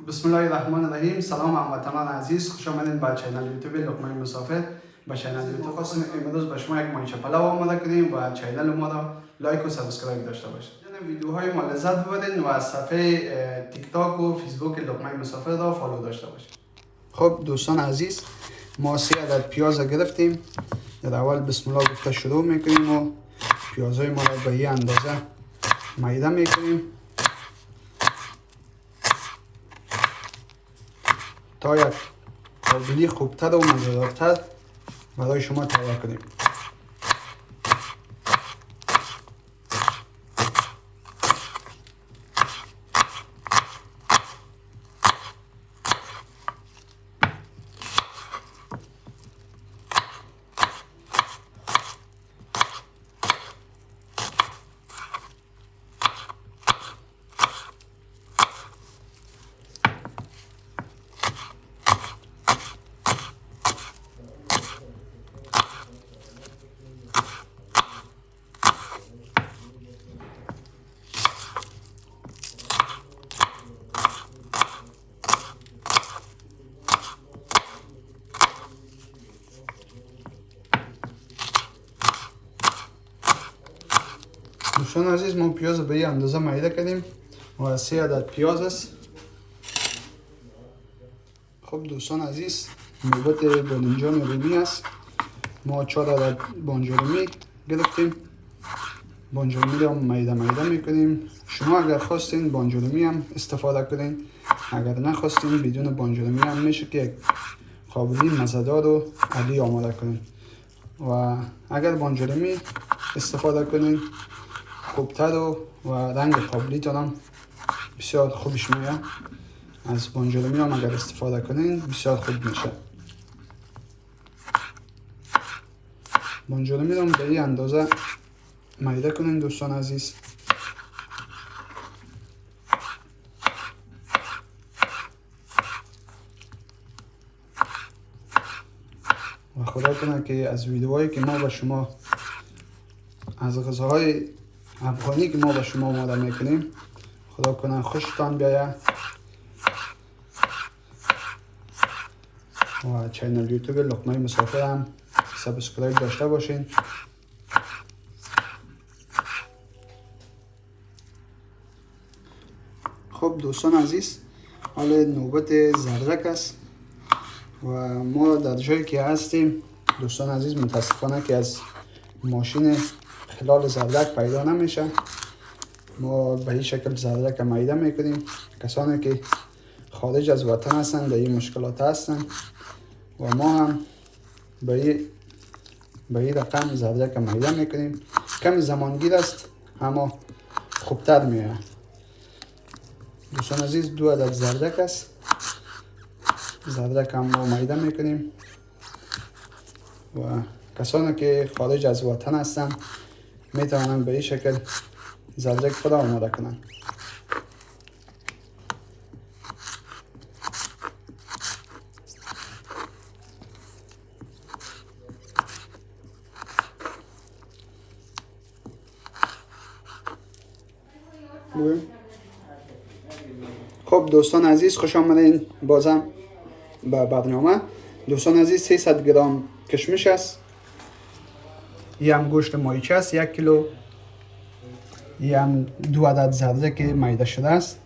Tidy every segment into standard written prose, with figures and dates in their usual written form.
بسم الله الرحمن الرحیم. سلام هموطنان عزیز، خوش آمدین به چینل یوتیوب لقمه مسافر. به چینل یوتیوب خواستیم امروز به شما یک ماهیچه پلاو آماده کنیم و چینل ما را لایک و سابسکرایب داشته باشید. ویدیوهای ما لذت ببرین و از صفحه تیک تاک و فیسبوک لقمه مسافر را فالو داشته باشید. خب دوستان عزیز، ما 3 عدد پیاز گرفتیم. در اول بسم الله گفته شروع میکنیم و پیازهای ما را به این اندازه میده میکنیم تا یک تبدیلی خوبتر و مزه‌دارتر برای شما تیار کنیم. دوستان عزیز، ما پیاز به این اندازه میده کردیم و 3 عدد پیاز است. خب دوستان عزیز، نوبت بادنجان رومی است. ما 4 عدد بانجان رومی گرفتیم. بانجان رومی را میده میکنیم. شما اگر خواستین بانجان رومی هم استفاده کنین، اگر نخواستین بدون بانجان رومی هم میشه که یک قابلی مزه‌دار و عالی آماده کنین. و اگر بانجان رومی استفاده کنین خوبتر و رنگ قابلیتان هم بسیار خوبش میاد. از بانجان رومی هم اگر استفاده کنین بسیار خوب میشه. بانجان رومی هم به این اندازه میده کنین دوستان عزیز. و خدا کنه که از ویدیوهایی که ما به شما از غذاهای افغانی که ما به شما آماده میکنیم خدا کنه خوشتان بیاید و چینل یوتیوب لقمه مسافر هم سابسکرایب داشته باشین. خب دوستان عزیز، حالا نوبت زردک است و ما در جایی که هستیم دوستان عزیز متاسفانه که از ماشین خلال زردک پیدا نمیشه. ما به این شکل زردک میده میکنیم. کسانی که خارج از وطن هستند در این مشکلات هستند و ما هم به این رقم زردک میده میکنیم. کمی زمانگیر است اما خوبتر میاد. دوستان عزیز، 2 عدد زردک است. زردک هم ما میده میکنیم و کسانی که خارج از وطن هستند میتوانند به این شکل زردک خود آماده کنند. خب دوستان عزیز، خوش آمدین بازم به برنامه. دوستان عزیز، 300 گرم کشمش است. این هم گوشت ماهیچه است 1 کیلو. این هم 2 عدد زردک میده شده است.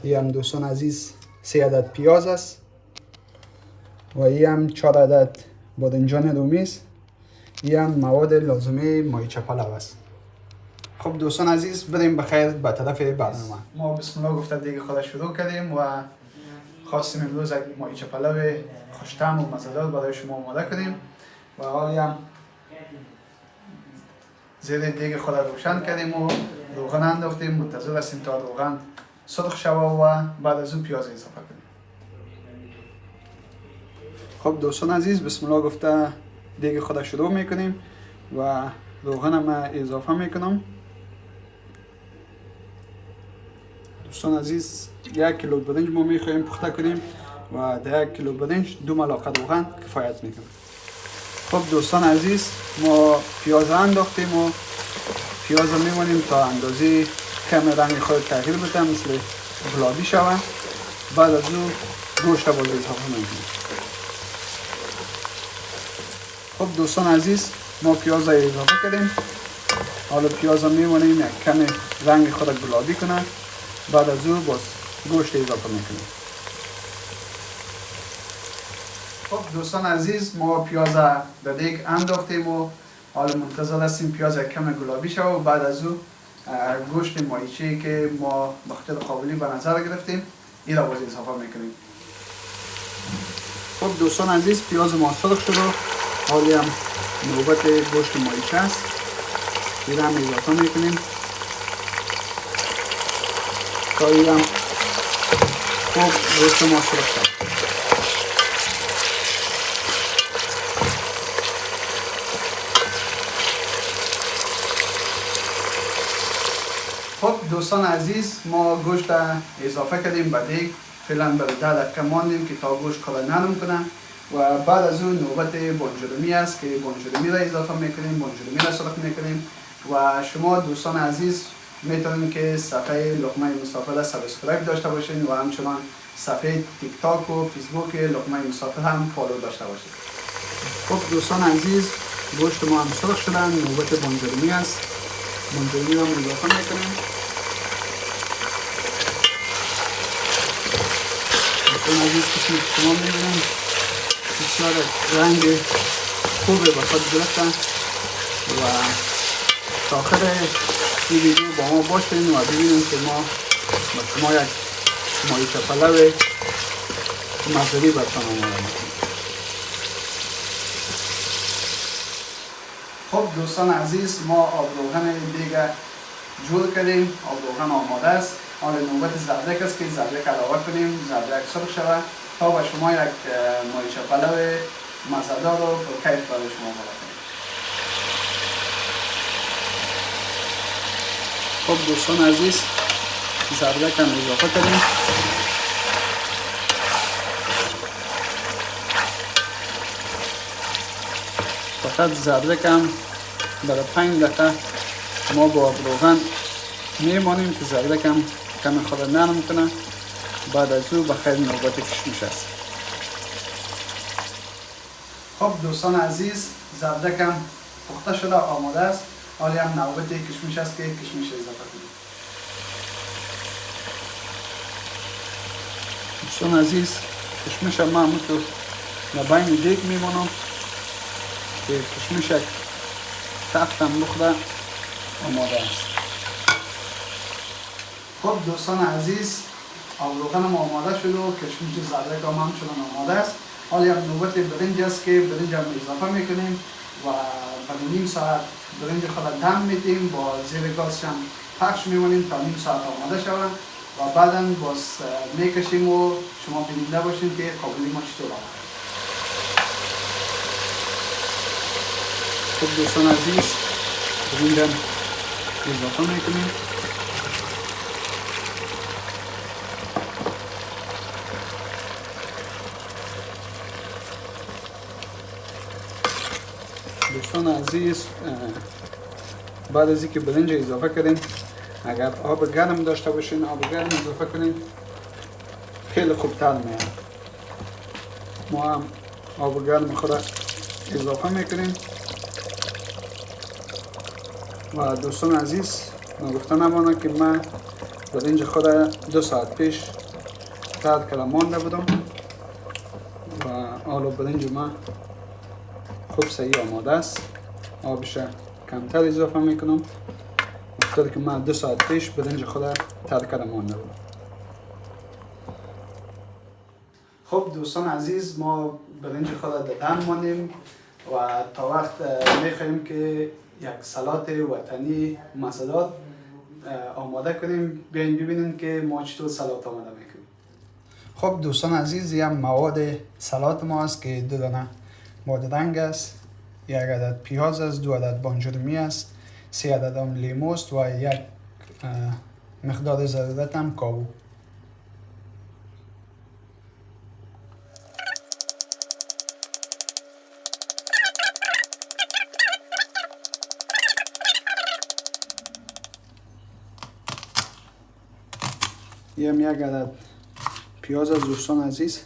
این هم دوستان عزیز 3 عدد پیاز است و این هم 4 عدد بادنجان رومی است. این هم مواد لازمه ماهیچه پلاو است. خب دوستان عزیز، بریم بخیر به طرف برنامه. ما بسم الله گفته دیگه خود شروع کردیم و خواستیم امروز یک ماهیچه پلاو خوش‌طعم و مزه‌دار برای شما آماده کنیم و حالی هم زیر دیگه خود روشن کردیم و روغن انداختیم. منتظر هستیم تا روغن سرخ شود و بعد از اون پیاز اضافه کنیم. خب دوستان عزیز، بسم الله گفته دیگه خود شروع میکنیم و روغن هم اضافه میکنم. دوستان عزیز، 1 کیلو برنج ما میخوایم پخته کنیم و در 1 کیلو برنج 2 ملعقه روغن کفایت میکنه. خب دوستان عزیز، ما پیاز انداختیم و پیاز رو میمونیم تا اندازه کم رنگ خود تغییر بده، مثل گلابی شود بعد از اون گوشت باز اضافه میکنیم. خب دوستان عزیز، ما پیاز را اضافه کردیم. حالا پیاز را میمونیم یک کمی رنگ خود گلابی کنه. بعد از اون باز گوشت اضافه میکنیم. خب دوستان عزیز، ما پیاز را در دیگ انداختیم و حالا منتظر هستیم پیاز یک کمی گلابی شود و بعد از اون گوشت ماهیچه‌ای که ما به خاطر قابلی به نظر گرفتیم این را باز اضافه میکنیم. خب دوستان عزیز، پیاز ما سرخ شده. حالی هم نوبت گوشت ماهیچه است. این را هم اضافه میکنیم تا این هم خوب گوشت ما سرخ شد. خب دوستان عزیز، ما گوشت را اضافه کردیم به دیگ. فعلا برای 10 دقیقه ماندیم که تا گوشت کلا نرم کنه و بعد از اون نوبت بانجلومی است که بانجلومی را اضافه میکنیم، بانجلومی را سرخ میکنیم و شما دوستان عزیز میتونید که صفحه لقمه مسافر را سابسکرایب داشته باشین و همچنان صفحه تیک تاک و فیسبوک لقمه مسافر هم فالو داشته باشید. خب دوستان عزیز، گوشت ما هم سرخ شدن، نوبت بانجلومی است. بانجلومی را اضافه میکنیم. دوستان عزیز، کسی شما میبینیم بسیار رنگ خوبه به خود گرفتن و تا آخر این ویدیو با ما باشین و ببینیم که ما با شما یک ماهیچه پلو مزه‌ای براتون آماده میکنیم. خب دوستان عزیز، ما آب روغن دیگه جور کردیم. آب روغن آماده است. حالا نوبت زردک است که زردک علاوه کنیم. زردک سرخ شود تا به شما یک ماهیچه پلو مزه‌دار رو با کیف برای شما براتون. خب دوستان عزیز، زردک هم اضافه کردیم. فقط زردک هم برای 5 دقیقه ما با آب روغن میمانیم که زردک هم کمی خود نرم کنه. بعد از او بخیر نوبت کشمش است. خب دوستان عزیز، زردک هم پخته شده آماده است. حالی هم نوبت کشمش است که کشمش اضافه کنیم. دوستان عزیز، کشمش هم من تو نباین دیگ میمانم که کشمش یک تفتم بخوره آماده است. خب دوستان عزیز، آب روغن هم آماده شد و کشمش زردک هم همچنان آماده است. حالی هم نوبت برنج است که برنج هم اضافه میکنیم و برای نیم ساعت برنج خود دم میدیم. با زیر گاز هم پخش میمونیم تا نیم ساعت آماده شود و بعدا باز میکشیم و شما ببینیده باشین که قابلی ما چطور آمده. خب دوستان عزیز، برنج هم اضافه میکنیم. دوستان عزیز، بعد از اینکه برنج اضافه کردیم، اگر آب گرم داشته باشین آب گرم اضافه کنیم خیلی خوب تر میاد. ما هم آب گرم خود اضافه میکنیم و دوستان عزیز نگفته نمانه که من برنج خود 2 ساعت پیش ترد کردم مانده بودم و حالا برنج من خوب صحیح آماده است. آبش کمتر اضافه میکنم بخاطر که من 2 ساعت پیش برنج خود ترد کردم مانده بودم. خب دوستان عزیز، ما برنج خود در دم ماندیم و تا وقت میخواهیم که یک سالاد وطنی مزه‌دار آماده کنیم. بیاین ببینیم که ما چطور سالاد آماده میکنیم. خب دوستان عزیز، این مواد سالاد ما است که 2 دانه بادرنگ است، 1 عدد پیاز است، 2 عدد بانجلومی است، 3 عدد هم لیمو است و 1 مقدار ضرورت هم کاهو. یم 1 عدد پیاز از دوستان عزیز.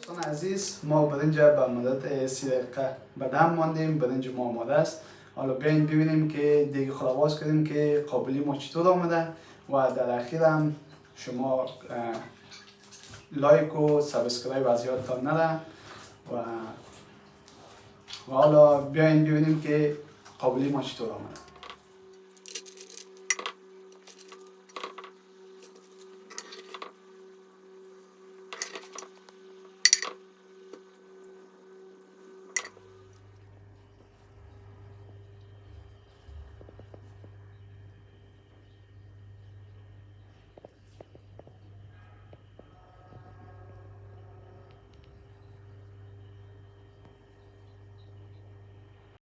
دوستان عزیز، ما برنج به مدت 30 دقیقه به دم ماندیم. برنج ما آماده است. حالا بیاین ببینیم که دیگه خود کردیم که قابلی ما چطور آمده و در اخیر هم شما لایک و سابسکرایب از یادتان نره و حالا بیاین ببینیم که قابلی ما چطور آمده.